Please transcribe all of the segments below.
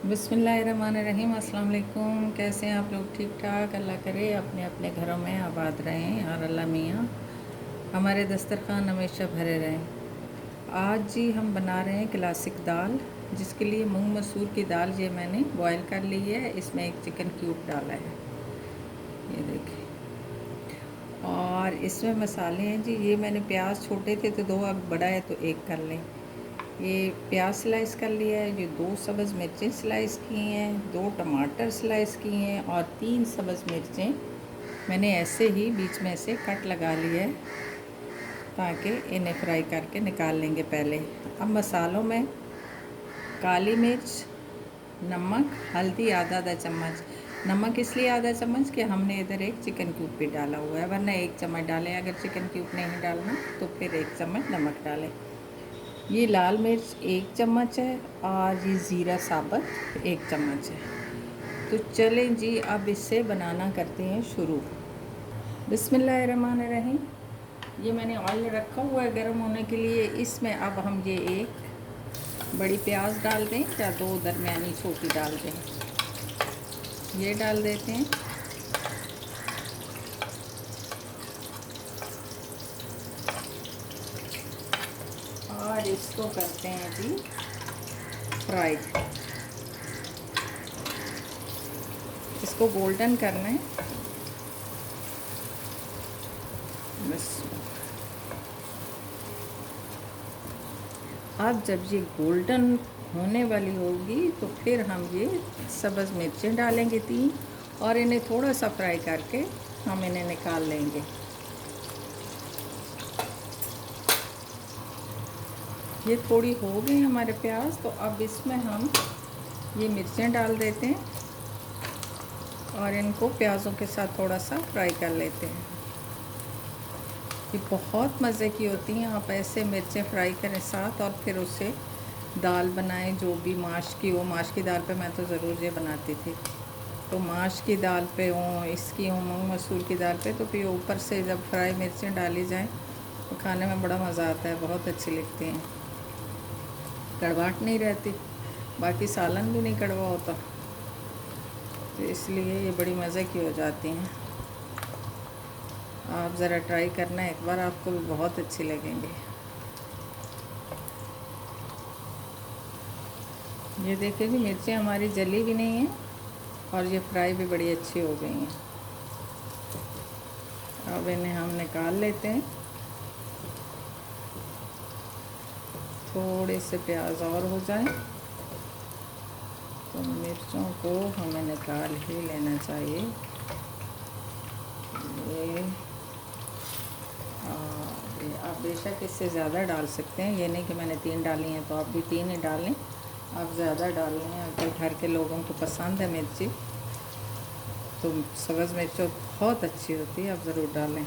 बिस्मिल्लाहिर्रहमानिर्रहीम। अस्सलाम वालेकुम। कैसे हैं आप लोग? ठीक ठाक। अल्लाह करे अपने अपने घरों में आबाद रहें और अल्लाह मियाँ हमारे दस्तरखान हमेशा भरे रहें। आज जी हम बना रहे हैं क्लासिक दाल, जिसके लिए मूंग मसूर की दाल ये मैंने बॉयल कर ली है। इसमें एक चिकन क्यूब डाला है, ये देखें। और इसमें मसाले हैं जी, ये मैंने प्याज छोटे थे तो 2, अब बड़ा है तो 1 कर लें। ये प्याज स्लाइस कर लिया है, ये 2 सब्ज़ मिर्चें स्लाइस की हैं, 2 टमाटर स्लाइस किए हैं और 3 सब्ज़ मिर्चें मैंने ऐसे ही बीच में से कट लगा लिया है, ताकि इन्हें फ्राई करके निकाल लेंगे पहले। अब मसालों में काली मिर्च, नमक, हल्दी आधा चम्मच। नमक इसलिए आधा चम्मच कि हमने इधर एक चिकन क्यूब भी डाला हुआ है, वरना 1 चम्मच डालें। अगर चिकन क्यूब नहीं डालना तो फिर 1 चम्मच नमक डालें। ये लाल मिर्च 1 चम्मच है और ये ज़ीरा साबुत 1 चम्मच है। तो चलें जी, अब इससे बनाना करते हैं शुरू। बिस्मिल्लाहिर्रहमानिर्रहीम। ये मैंने ऑयल रखा हुआ है गर्म होने के लिए। इसमें अब हम ये 1 बड़ी प्याज डाल दें या 2 दरमियानी छोटी डाल दें, ये डाल देते हैं। और इसको करते हैं जी फ्राई। इसको गोल्डन करना है बस। अब जब ये गोल्डन होने वाली होगी तो फिर हम ये सब्ज़ मिर्चें डालेंगे 3, और इन्हें थोड़ा सा फ्राई करके हम इन्हें निकाल लेंगे। ये थोड़ी हो गई हमारे प्याज, तो अब इसमें हम ये मिर्चें डाल देते हैं और इनको प्याज़ों के साथ थोड़ा सा फ्राई कर लेते हैं। ये बहुत मज़े की होती हैं। आप ऐसे मिर्चें फ्राई करें साथ और फिर उससे दाल बनाएं, जो भी माश की हो। माश की दाल पे मैं तो ज़रूर ये बनाती थी। तो माश की दाल पे हो, इसकी हो, मूंग मसूर की दाल पे, तो फिर ऊपर से जब फ्राई मिर्चें डाली जाएं तो खाने में बड़ा मज़ा आता है, बहुत अच्छी लगती हैं। कड़वाहट नहीं रहती, बाकी सालन भी नहीं कड़वा होता, तो इसलिए ये बड़ी मज़े की हो जाती हैं। आप ज़रा ट्राई करना एक बार, आपको भी बहुत अच्छी लगेंगी। ये देखिए कि मिर्चें हमारी जली भी नहीं हैं और ये फ्राई भी बड़ी अच्छी हो गई हैं। अब इन्हें हम निकाल लेते हैं। थोड़े से प्याज और हो जाए तो मिर्चों को हमें निकाल ही लेना चाहिए। ये आप बेशक इससे ज़्यादा डाल सकते हैं, ये नहीं कि मैंने 3 डाली हैं तो आप भी 3 ही डाल लें। आप ज़्यादा डाल लें, अगर घर के लोगों को पसंद है मिर्ची तो सब्ज़ मिर्च बहुत अच्छी होती है, आप ज़रूर डालें।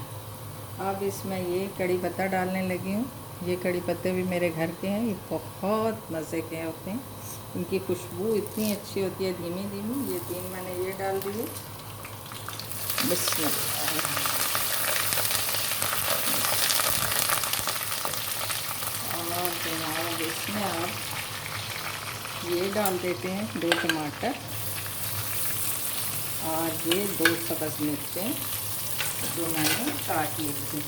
अब इसमें ये कड़ी पत्ता डालने लगी हूँ। ये कड़ी पत्ते भी मेरे घर के हैं, ये बहुत मज़े के होते हैं। इनकी खुशबू इतनी अच्छी होती है, धीमी धीमी। ये 3 मैंने ये डाल दिए। बिस्मिल्लाह। और जनाब इसमें आप ये डाल देते हैं 2 टमाटर और ये 2 सब्ज़ मिर्चें जो मैंने काट ली थी।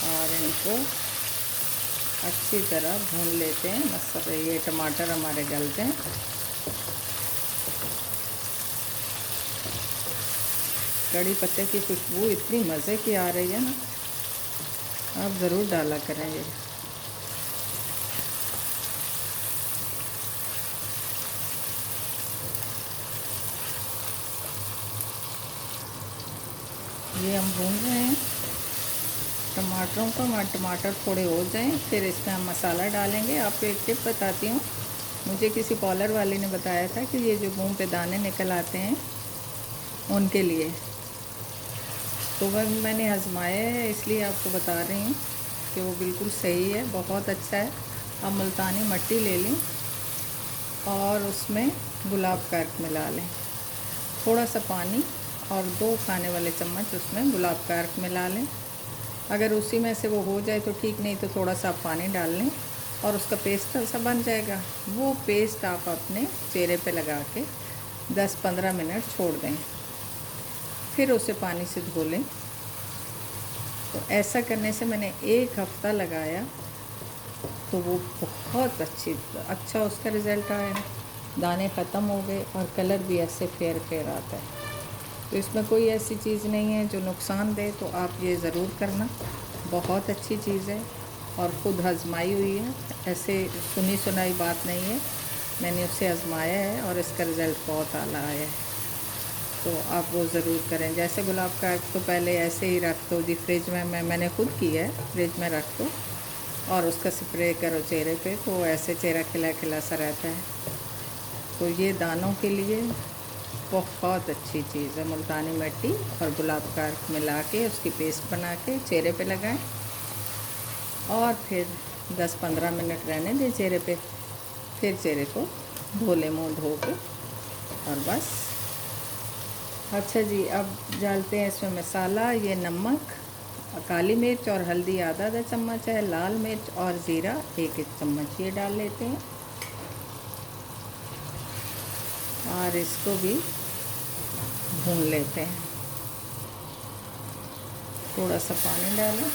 और इनको अच्छी तरह भून लेते हैं। मसाले, ये टमाटर हमारे गलते हैं। कड़ी पत्ते की खुशबू इतनी मज़े की आ रही है ना, आप ज़रूर डाला करेंगे। ये हम भून रहे हैं टमाटरों को। टमाटर थोड़े हो जाएं फिर इसमें हम मसाला डालेंगे। आपको एक टिप बताती हूँ, मुझे किसी कॉलर वाले ने बताया था कि ये जो मुंह पे दाने निकल आते हैं उनके लिए, तो वह मैंने आजमाया है, इसलिए आपको बता रही हूँ कि वो बिल्कुल सही है, बहुत अच्छा है। आप मुल्तानी मिट्टी ले लें और उसमें गुलाब का अर्क मिला लें, थोड़ा सा पानी और 2 खाने वाले चम्मच उसमें गुलाब का अर्क मिला लें। अगर उसी में से वो हो जाए तो ठीक, नहीं तो थोड़ा सा आप पानी डाल लें और उसका पेस्ट सा बन जाएगा। वो पेस्ट आप अपने चेहरे पे लगा के 10-15 मिनट छोड़ दें, फिर उसे पानी से धो लें। तो ऐसा करने से मैंने 1 हफ़्ता लगाया, तो वो बहुत अच्छा उसका रिज़ल्ट आया। दाने ख़त्म हो गए और कलर भी ऐसे फेयर फेयर आता है। तो इसमें कोई ऐसी चीज़ नहीं है जो नुकसान दे, तो आप ये ज़रूर करना। बहुत अच्छी चीज़ है और ख़ुद आजमाई हुई है, ऐसे सुनी सुनाई बात नहीं है। मैंने उसे आजमाया है और इसका रिज़ल्ट बहुत आला आया है। तो आप वो ज़रूर करें। जैसे गुलाब का तो पहले ऐसे ही रख दो जी फ्रिज में, मैंने खुद की है, फ्रिज में रख दो और उसका स्प्रे करो चेहरे पे, तो ऐसे चेहरा खिला खिला सा रहता है। तो ये दानों के लिए बहुत अच्छी चीज़ है। मुल्तानी मिट्टी और गुलाब का अर्क मिला के उसकी पेस्ट बना के चेहरे पे लगाएं और फिर 10-15 मिनट रहने दें चेहरे पे। फिर चेहरे को धो लें, मुँह धो के, और बस। अच्छा जी, अब डालते हैं इसमें मसाला। ये नमक, काली मिर्च और हल्दी आधा चम्मच है, लाल मिर्च और ज़ीरा 1 चम्मच ये डाल लेते हैं और इसको भी भून लेते हैं। थोड़ा सा पानी डालें,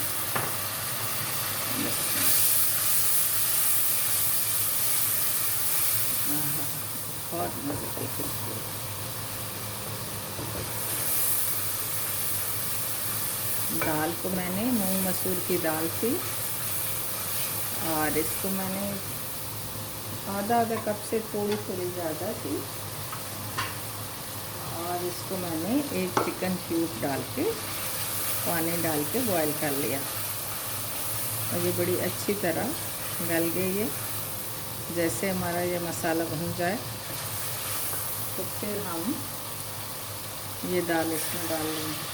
बहुत मज़े की खुशबू। दाल को मैंने मूंग मसूर की दाल थी और इसको मैंने आधा कप से थोड़ी ज़्यादा थी और इसको मैंने 1 चिकन क्यूब डाल के पानी डाल के बॉईल कर लिया और ये बड़ी अच्छी तरह गल गई है। जैसे हमारा ये मसाला भुन जाए तो फिर हम ये दाल इसमें डाल लेंगे।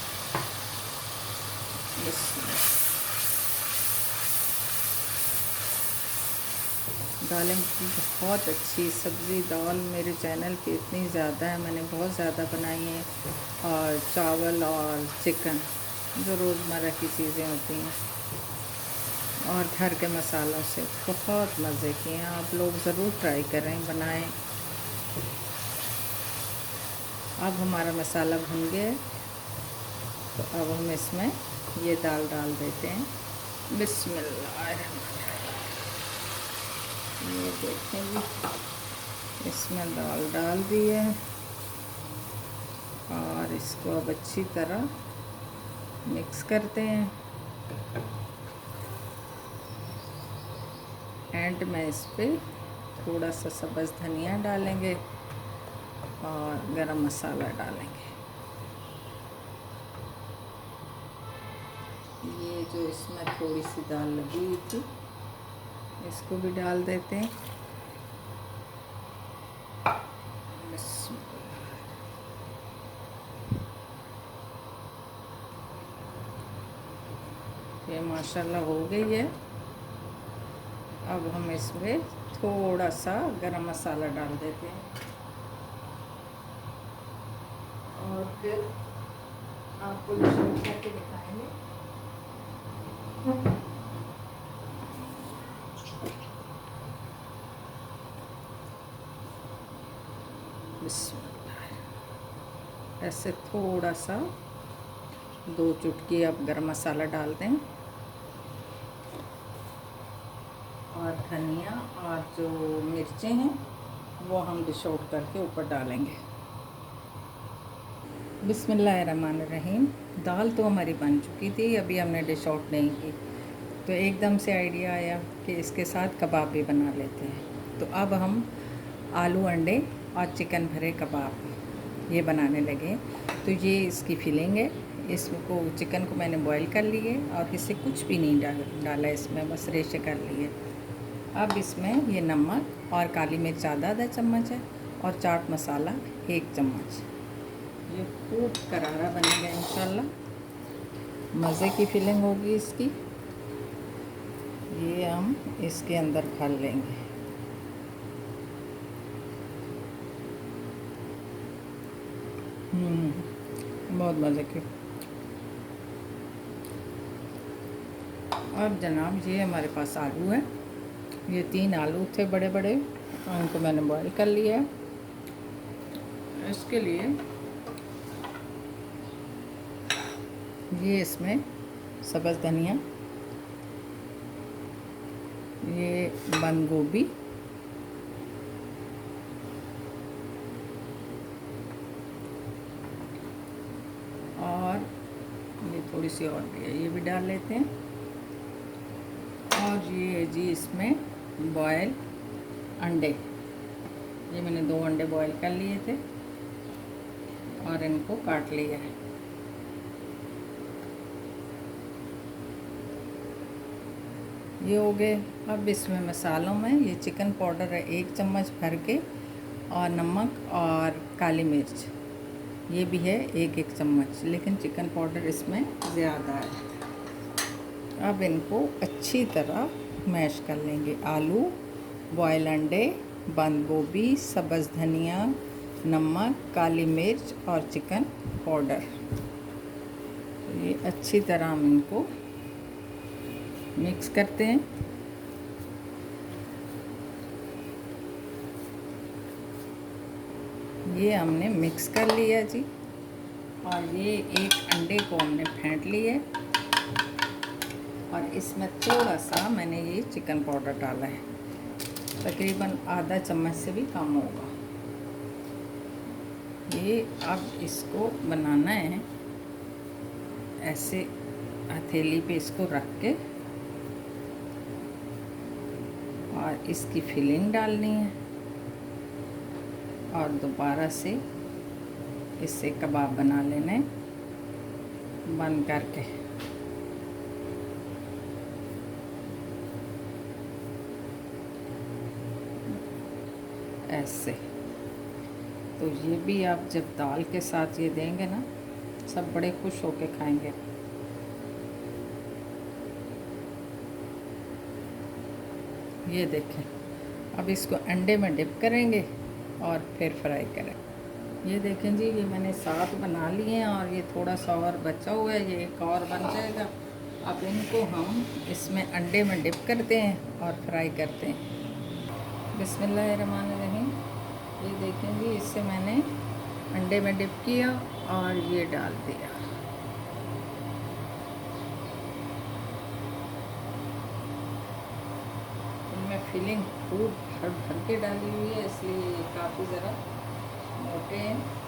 दालें बहुत अच्छी सब्ज़ी दाल मेरे चैनल पे इतनी ज़्यादा है, मैंने बहुत ज़्यादा बनाई हैं। और चावल और चिकन जो रोज़मर्रा की चीज़ें होती हैं और घर के मसालों से बहुत मज़े की हैं। आप लोग ज़रूर ट्राई करें, बनाएं। अब हमारा मसाला भुन गया है, तो अब हम इसमें ये दाल डाल देते हैं। बिस्मिल्लाह, ये देखें जी, इसमें दाल डाल दी है और इसको अब अच्छी तरह मिक्स करते हैं। एंड में इस पर थोड़ा सा सब्ज़ धनिया डालेंगे और गरम मसाला डालेंगे। ये जो इसमें थोड़ी सी दाल लगी हुई थी, इसको भी डाल देते हैं। ये माशाल्लाह हो गई है। अब हम इसमें थोड़ा सा गरम मसाला डाल देते हैं और फिर आपको डिशॉट करके दिखाएंगे। ऐसे थोड़ा सा 2 चुटकी अब गरम मसाला डाल दें और धनिया और जो मिर्चें हैं वो हम डिश आउट करके ऊपर डालेंगे। बिस्मिल्लाहिर्रहमानिर्रहीम। दाल तो हमारी बन चुकी थी, अभी हमने डिश आउट नहीं की, तो एकदम से आइडिया आया कि इसके साथ कबाब भी बना लेते हैं। तो अब हम आलू अंडे और चिकन भरे कबाब ये बनाने लगे। तो ये इसकी फिलिंग है। इसको चिकन को मैंने बॉईल कर लिए और इसे कुछ भी नहीं डाला इसमें, बस रेशे कर लिए। अब इसमें ये नमक और काली मिर्च आधा चम्मच है और चाट मसाला 1 चम्मच। ये खूब करारा बनेगा इंशाल्लाह, मज़े की फिलिंग होगी इसकी। ये हम इसके अंदर भर लेंगे। बहुत मज़े की। अब जनाब ये हमारे पास आलू है, ये 3 आलू थे बड़े बड़े, और उनको मैंने बॉईल कर लिया है। इसके लिए ये इसमें सब्ज़ धनिया, ये बंद गोभी, और ये थोड़ी सी और भी है, ये भी डाल लेते हैं। और ये जी इसमें बॉयल अंडे, ये मैंने 2 अंडे बॉयल कर लिए थे और इनको काट लिया है। ये हो गए। अब इसमें मसालों में ये चिकन पाउडर है 1 चम्मच भर के, और नमक और काली मिर्च ये भी है 1-1 चम्मच, लेकिन चिकन पाउडर इसमें ज़्यादा है। अब इनको अच्छी तरह मैश कर लेंगे। आलू, बॉयल अंडे, बंद गोभी, सब्ज़ धनिया, नमक, काली मिर्च और चिकन पाउडर, ये अच्छी तरह हम इनको मिक्स करते हैं। ये हमने मिक्स कर लिया जी, और ये 1 अंडे को हमने फेंट लिया, और इसमें थोड़ा सा मैंने ये चिकन पाउडर डाला है, तकरीबन आधा चम्मच से भी कम होगा। ये अब इसको बनाना है ऐसे, हथेली पे इसको रख के, और इसकी फिलिंग डालनी है, और दोबारा से इससे कबाब बना लेने बंद करके। ऐसे तो ये भी आप जब दाल के साथ ये देंगे ना, सब बड़े खुश होके खाएंगे। ये देखें, अब इसको अंडे में डिप करेंगे और फिर फ्राई करें। ये देखें जी, ये मैंने 7 बना लिए हैं, और ये थोड़ा सा और बचा हुआ है, ये एक और बन जाएगा। अब इनको हम इसमें अंडे में डिप करते हैं और फ्राई करते हैं। बिस्मिल्लाहिर्रहमानिर्रहीम। ये देखें जी, इससे मैंने अंडे में डिप किया और ये डाल दिया। इनमें फिलिंग खूब भर भर के डाली हुई है, इसलिए ये काफ़ी ज़रा मोटे हैं।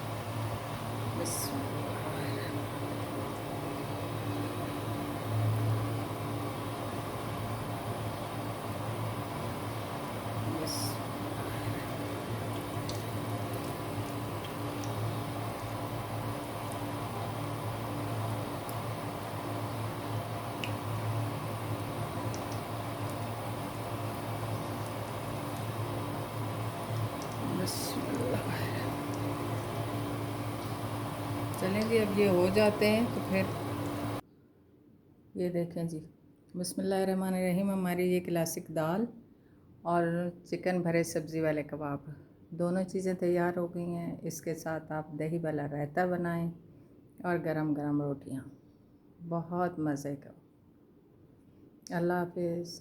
चलें जी, अब ये हो जाते हैं तो फिर ये देखें जी, बिस्मिल्लाहिर्रहमानिर्रहीम। हमारी ये क्लासिक दाल और चिकन भरे सब्ज़ी वाले कबाब, दोनों चीज़ें तैयार हो गई हैं। इसके साथ आप दही वाला रायता बनाएं और गरम गरम रोटियां, बहुत मज़े का। अल्लाह हाफिज़।